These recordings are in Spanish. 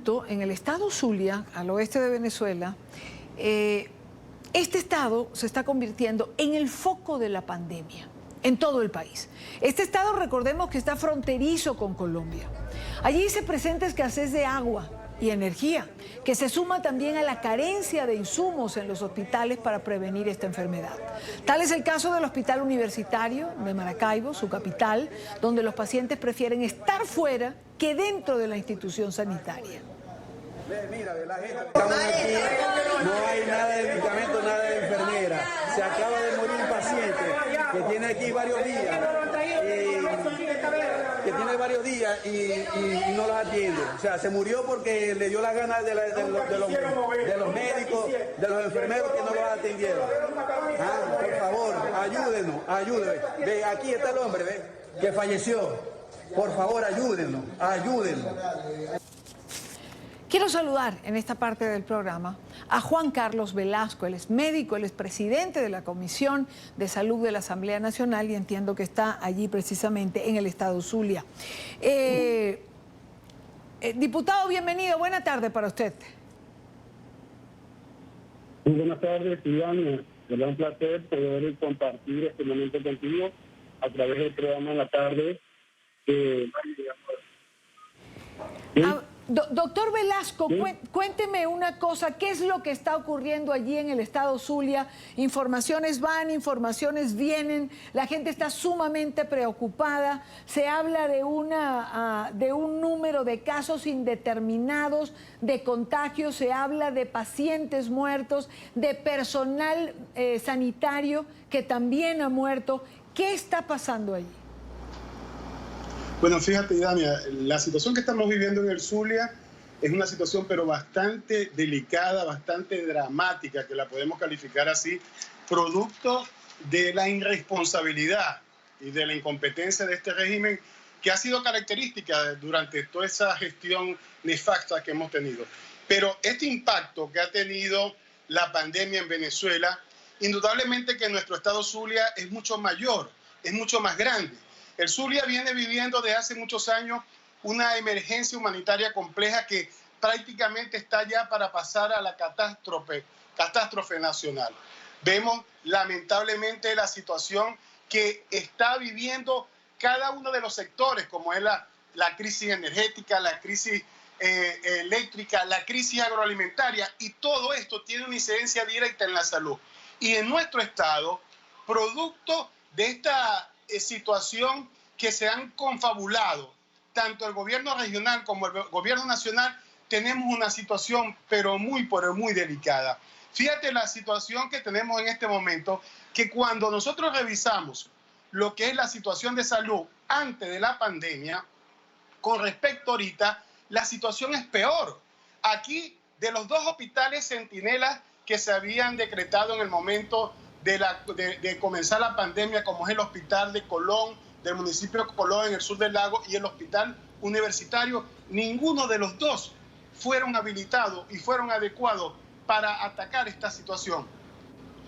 tanto, en el estado Zulia, al oeste de Venezuela, este estado se está convirtiendo en el foco de la pandemia en todo el país. Este estado, recordemos que está fronterizo con Colombia. Allí se presenta escasez de agua y energía, que se suma también a la carencia de insumos en los hospitales para prevenir esta enfermedad. Tal es el caso del Hospital Universitario de Maracaibo, su capital, donde los pacientes prefieren estar fuera que dentro de la institución sanitaria. Mira, de la gente, estamos aquí, no hay nada de medicamento, nada de enfermera. Se acaba de morir un paciente que tiene aquí varios días y no los atiende. O sea, se murió porque le dio la gana de los médicos, de los enfermeros que no los atendieron. Por favor, ayúdenme. Ve, aquí está el hombre, ve, que falleció. Por favor, ayúdennos. Quiero saludar en esta parte del programa a Juan Carlos Velasco. Él es médico, él es presidente de la Comisión de Salud de la Asamblea Nacional y entiendo que está allí precisamente en el estado Zulia. Diputado, bienvenido. Buena tarde para usted. Muy buenas tardes, Iván. Es un placer poder compartir este momento contigo a través del programa en la tarde. Doctor Velasco, cuénteme una cosa, ¿qué es lo que está ocurriendo allí en el estado Zulia? Informaciones van, informaciones vienen, la gente está sumamente preocupada, se habla de un número de casos indeterminados de contagios, se habla de pacientes muertos, de personal sanitario que también ha muerto. ¿Qué está pasando allí? Bueno, fíjate, Dania, la situación que estamos viviendo en el Zulia es una situación pero bastante delicada, bastante dramática, que la podemos calificar así, producto de la irresponsabilidad y de la incompetencia de este régimen que ha sido característica durante toda esa gestión nefasta que hemos tenido. Pero este impacto que ha tenido la pandemia en Venezuela, indudablemente que nuestro estado Zulia es mucho mayor, es mucho más grande. El Zulia viene viviendo desde hace muchos años una emergencia humanitaria compleja que prácticamente está ya para pasar a la catástrofe nacional. Vemos lamentablemente la situación que está viviendo cada uno de los sectores, como es la crisis energética, la crisis eléctrica, la crisis agroalimentaria, y todo esto tiene una incidencia directa en la salud. Y en nuestro estado, producto de esta situación que se han confabulado, tanto el gobierno regional como el gobierno nacional, tenemos una situación pero muy delicada. Fíjate la situación que tenemos en este momento, que cuando nosotros revisamos lo que es la situación de salud antes de la pandemia, con respecto ahorita, la situación es peor. Aquí, de los 2 hospitales centinelas que se habían decretado en el momento de comenzar la pandemia, como es el Hospital de Colón, del municipio de Colón en el sur del lago, y el Hospital Universitario, ninguno de los 2 fueron habilitados y fueron adecuados para atacar esta situación.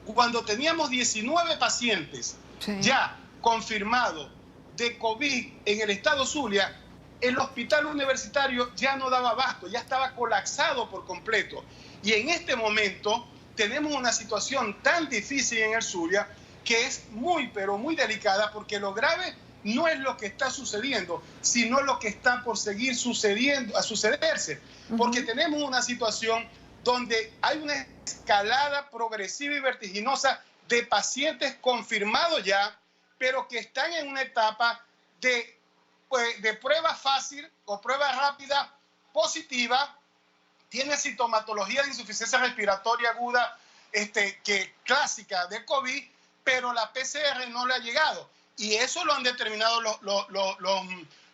Cuando teníamos 19 pacientes ya confirmados de COVID en el estado Zulia, el Hospital Universitario ya no daba abasto, ya estaba colapsado por completo. Y en este momento tenemos una situación tan difícil en el Zulia que es muy delicada, porque lo grave no es lo que está sucediendo, sino lo que está por seguir sucederse. Porque tenemos una situación donde hay una escalada progresiva y vertiginosa de pacientes confirmados ya, pero que están en una etapa de prueba fácil o prueba rápida positiva. Tiene sintomatología de insuficiencia respiratoria aguda clásica de COVID, pero la PCR no le ha llegado. Y eso lo han determinado los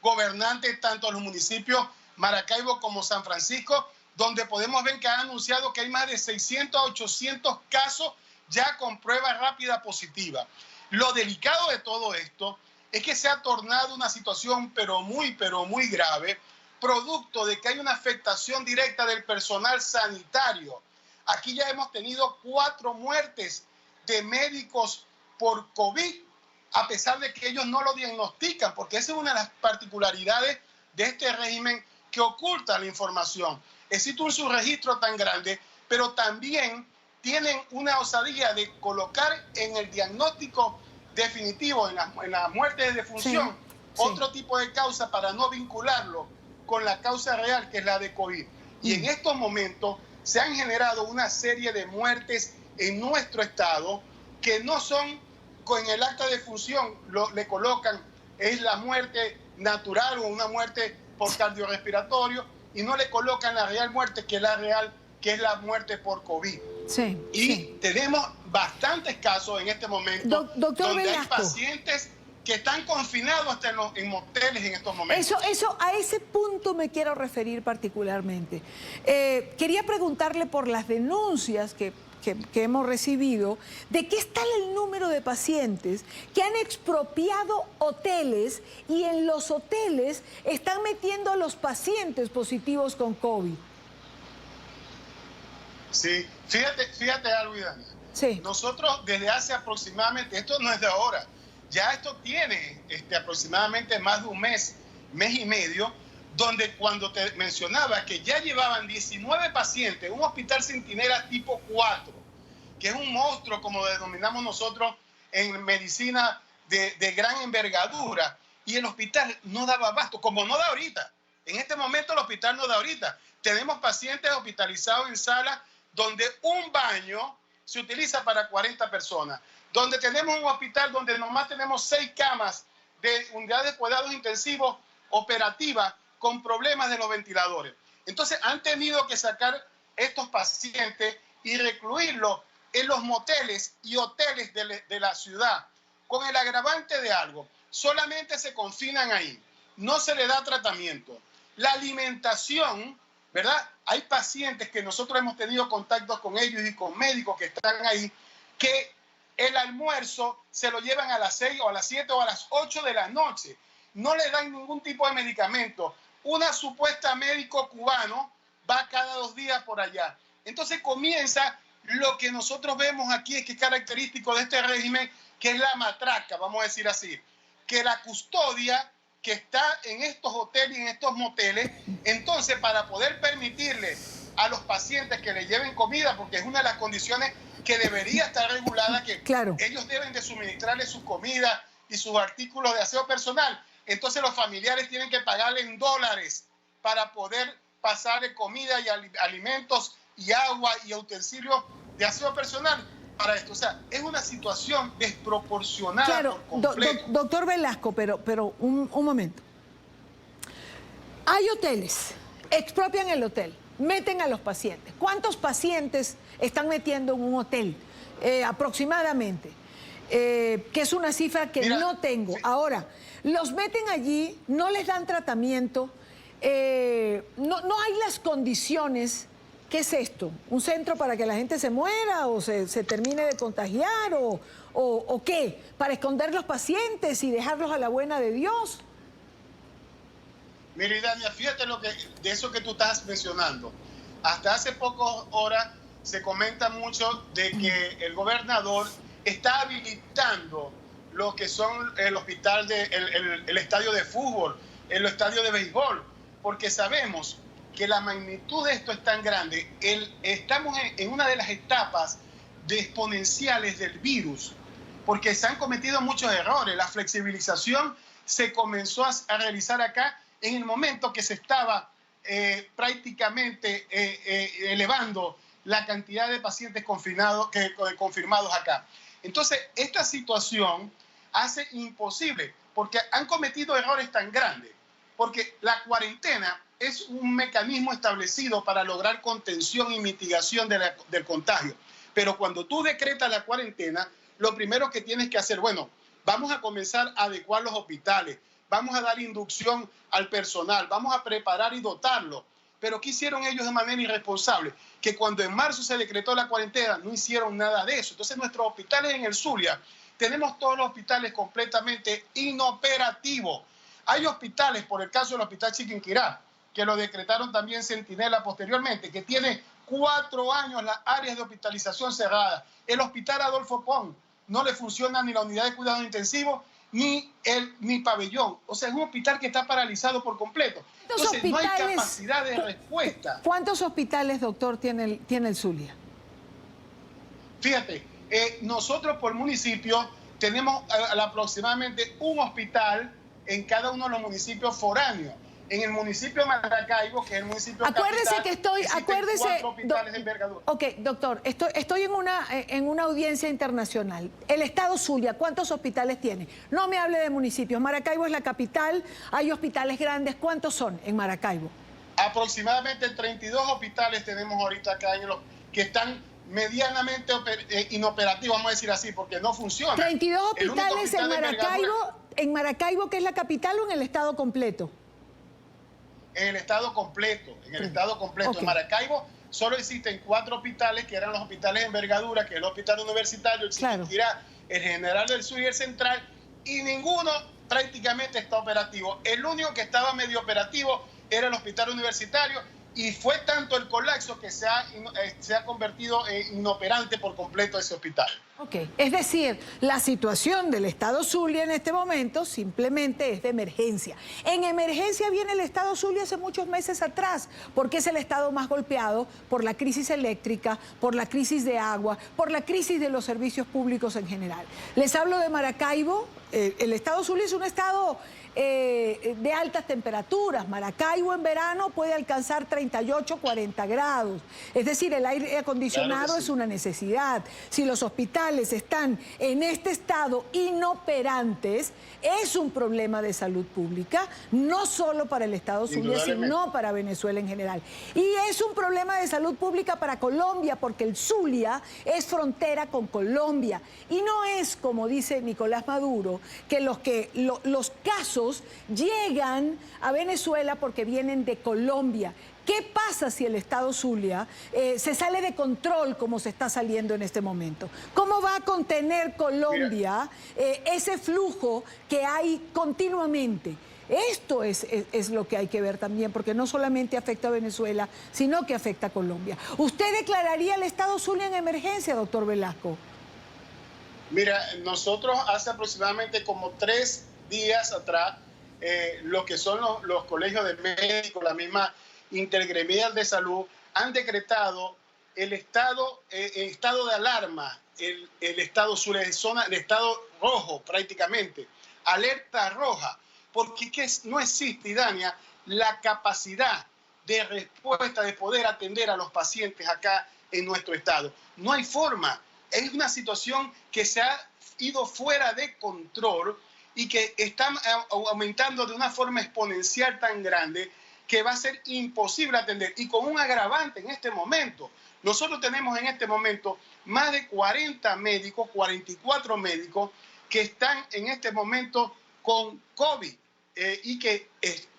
gobernantes, tanto los municipios Maracaibo como San Francisco, donde podemos ver que han anunciado que hay más de 600 a 800 casos ya con prueba rápida positiva. Lo delicado de todo esto es que se ha tornado una situación pero muy grave, producto de que hay una afectación directa del personal sanitario. Aquí ya hemos tenido 4 muertes de médicos por COVID, a pesar de que ellos no lo diagnostican, porque esa es una de las particularidades de este régimen, que oculta la información. Existe un subregistro tan grande, pero también tienen una osadía de colocar en el diagnóstico definitivo, en la muerte de defunción, otro tipo de causa para no vincularlo con la causa real, que es la de COVID. Y en estos momentos se han generado una serie de muertes en nuestro estado que no son, con el acta de defunción le colocan, es la muerte natural o una muerte por cardiorrespiratorio, y no le colocan la real muerte, que es la real, que es la muerte por COVID. Tenemos bastantes casos en este momento Doctor donde Velasco, hay pacientes que están confinados hasta en moteles en estos momentos. A ese punto me quiero referir particularmente. Quería preguntarle por las denuncias que hemos recibido de que está el número de pacientes que han expropiado hoteles y en los hoteles están metiendo a los pacientes positivos con COVID. Sí, fíjate algo, Dania. Sí. Nosotros desde hace aproximadamente, esto no es de ahora, ya esto tiene aproximadamente más de un mes y medio, donde cuando te mencionaba que ya llevaban 19 pacientes, un hospital centinela tipo 4, que es un monstruo, como denominamos nosotros en medicina de gran envergadura, y el hospital no daba abasto, como no da ahorita. En este momento el hospital no da ahorita. Tenemos pacientes hospitalizados en salas donde un baño se utiliza para 40 personas, donde tenemos un hospital donde nomás tenemos 6 camas de unidades de cuidados intensivos operativas con problemas de los ventiladores. Entonces han tenido que sacar estos pacientes y recluirlos en los moteles y hoteles de la ciudad, con el agravante de algo: solamente se confinan ahí, no se le da tratamiento. La alimentación, ¿verdad? Hay pacientes que nosotros hemos tenido contactos con ellos y con médicos que están ahí, que el almuerzo se lo llevan a las 6 o a las 7 o a las 8 de la noche. No le dan ningún tipo de medicamento. Una supuesta médico cubano va cada 2 días por allá. Entonces comienza lo que nosotros vemos aquí, es que es característico de este régimen, que es la matraca, vamos a decir así, que la custodia que está en estos hoteles y en estos moteles, entonces para poder permitirle a los pacientes que le lleven comida, porque es una de las condiciones que debería estar regulada, que ellos deben de suministrarle su comida y sus artículos de aseo personal, entonces los familiares tienen que pagarle en dólares para poder pasarle comida y alimentos y agua y utensilios de aseo personal para esto. O sea, es una situación desproporcionada por completo. Doctor Velasco, pero un momento. Hay hoteles, expropian el hotel, meten a los pacientes. ¿Cuántos pacientes están metiendo en un hotel aproximadamente? Que es una cifra que no tengo. Sí. Ahora, los meten allí, no les dan tratamiento, no hay las condiciones. ¿Qué es esto? ¿Un centro para que la gente se muera o se termine de contagiar o qué? ¿Para esconder los pacientes y dejarlos a la buena de Dios? Mira, Dania, fíjate de eso que tú estás mencionando. Hasta hace pocas horas se comenta mucho de que el gobernador está habilitando lo que son el hospital, el estadio de fútbol, el estadio de béisbol, porque sabemos que la magnitud de esto es tan grande. Estamos en una de las etapas exponenciales del virus, porque se han cometido muchos errores. La flexibilización se comenzó a realizar acá en el momento que se estaba prácticamente elevando la cantidad de pacientes confirmados acá. Entonces, esta situación hace imposible, porque han cometido errores tan grandes, porque la cuarentena es un mecanismo establecido para lograr contención y mitigación del contagio. Pero cuando tú decretas la cuarentena, lo primero que tienes que hacer, bueno, vamos a comenzar a adecuar los hospitales, vamos a dar inducción al personal, vamos a preparar y dotarlo. Pero ¿qué hicieron ellos de manera irresponsable? Que cuando en marzo se decretó la cuarentena, no hicieron nada de eso. Entonces nuestros hospitales en el Zulia, tenemos todos los hospitales completamente inoperativos. Hay hospitales, por el caso del Hospital Chiquinquirá, que lo decretaron también Centinela posteriormente, que tiene 4 años las áreas de hospitalización cerradas. El Hospital Adolfo Pons no le funciona ni la unidad de cuidados intensivos ni pabellón. O sea, es un hospital que está paralizado por completo. Entonces no hay capacidad de respuesta. ¿Cuántos hospitales, doctor, tiene el Zulia? Fíjate, nosotros por municipio tenemos aproximadamente un hospital en cada uno de los municipios foráneos. En el municipio de Maracaibo, que es el municipio acuérdese capital, acuérdese, 4 hospitales de envergadura. Ok, doctor, estoy en una audiencia internacional. El estado Zulia, ¿cuántos hospitales tiene? No me hable de municipios. Maracaibo es la capital, hay hospitales grandes. ¿Cuántos son en Maracaibo? Aproximadamente 32 hospitales tenemos ahorita acá que están medianamente inoperativos, vamos a decir así, porque no funcionan. 32 hospitales en Maracaibo, que es la capital, o en el estado completo. En el estado completo, Okay. En Maracaibo solo existen 4 hospitales, que eran los hospitales de envergadura, que es el hospital universitario, el Chiquinquirá, el General del Sur y el Central, y ninguno prácticamente está operativo. El único que estaba medio operativo era el hospital universitario, y fue tanto el colapso que se ha convertido en inoperante por completo ese hospital. Ok, es decir, la situación del estado Zulia en este momento simplemente es de emergencia. En emergencia viene el estado Zulia hace muchos meses atrás, porque es el estado más golpeado por la crisis eléctrica, por la crisis de agua, por la crisis de los servicios públicos en general. Les hablo de Maracaibo. El estado Zulia es un estado de altas temperaturas. Maracaibo en verano puede alcanzar 38, 40 grados. Es decir, el aire acondicionado es una necesidad. Si los hospitales están en este estado inoperantes, es un problema de salud pública, no solo para el estado Zulia, sino para Venezuela en general. Y es un problema de salud pública para Colombia, porque el Zulia es frontera con Colombia. Y no es, como dice Nicolás Maduro, que los casos llegan a Venezuela porque vienen de Colombia. ¿Qué pasa si el estado Zulia se sale de control como se está saliendo en este momento? ¿Cómo va a contener Colombia ese flujo que hay continuamente? Esto es lo que hay que ver también, porque no solamente afecta a Venezuela, sino que afecta a Colombia. ¿Usted declararía el estado Zulia en emergencia, doctor Velasco? Mira, nosotros hace aproximadamente como 3 días atrás, lo que son los colegios de médicos, la misma intergremial de salud, han decretado el estado de alarma, el estado sur, el estado rojo prácticamente, alerta roja, porque no existe, Idania, la capacidad de respuesta de poder atender a los pacientes acá en nuestro estado. No hay forma. Es una situación que se ha ido fuera de control y que está aumentando de una forma exponencial tan grande que va a ser imposible atender. Y con un agravante en este momento. Nosotros tenemos en este momento más de 40 médicos, 44 médicos que están en este momento con COVID y que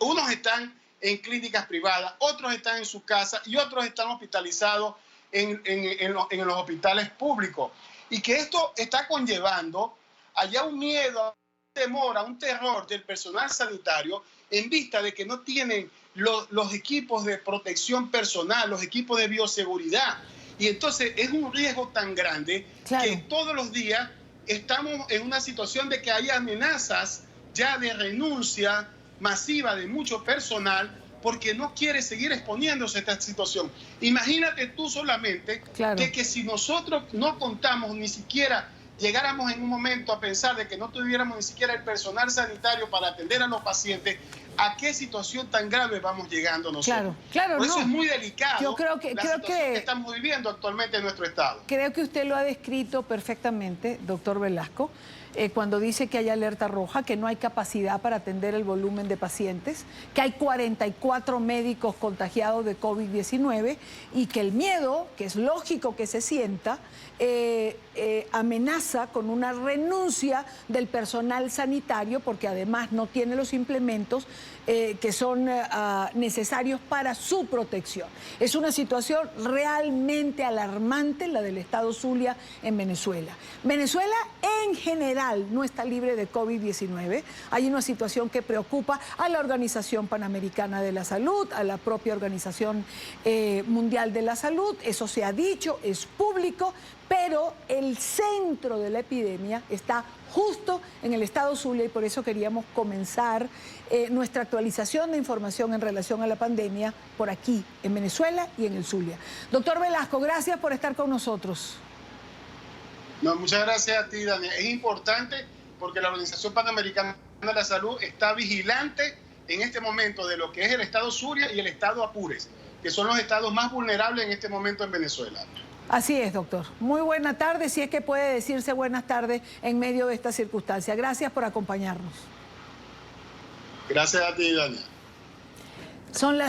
unos están en clínicas privadas, otros están en su casa y otros están hospitalizados en los hospitales públicos. Y que esto está conllevando allá un miedo, temor, a un terror del personal sanitario en vista de que no tienen los equipos de protección personal, los equipos de bioseguridad. Y entonces es un riesgo tan grande que todos los días estamos en una situación de que hay amenazas ya de renuncia masiva de mucho personal porque no quiere seguir exponiéndose a esta situación. Imagínate tú solamente de que si nosotros no contamos ni siquiera llegáramos en un momento a pensar de que no tuviéramos ni siquiera el personal sanitario para atender a los pacientes, ¿a qué situación tan grave vamos llegando nosotros? Claro, por eso es muy delicado yo creo que estamos viviendo actualmente en nuestro estado. Creo que usted lo ha descrito perfectamente, doctor Velasco, cuando dice que hay alerta roja, que no hay capacidad para atender el volumen de pacientes, que hay 44 médicos contagiados de COVID-19 y que el miedo, que es lógico que se sienta, amenaza con una renuncia del personal sanitario porque además no tiene los implementos que son necesarios para su protección. Es una situación realmente alarmante la del estado Zulia en Venezuela. Venezuela en general no está libre de COVID-19. Hay una situación que preocupa a la Organización Panamericana de la Salud, a la propia Organización Mundial de la Salud. Eso se ha dicho, es público, pero el centro de la epidemia está justo en el estado Zulia, y por eso queríamos comenzar nuestra actualización de información en relación a la pandemia por aquí, en Venezuela y en el Zulia. Doctor Velasco, gracias por estar con nosotros. No, muchas gracias a ti, Dania. Es importante porque la Organización Panamericana de la Salud está vigilante en este momento de lo que es el estado Zulia y el estado Apures, que son los estados más vulnerables en este momento en Venezuela. Así es, doctor. Muy buena tarde, si es que puede decirse buenas tardes en medio de esta circunstancia. Gracias por acompañarnos. Gracias a ti, Dania. Son las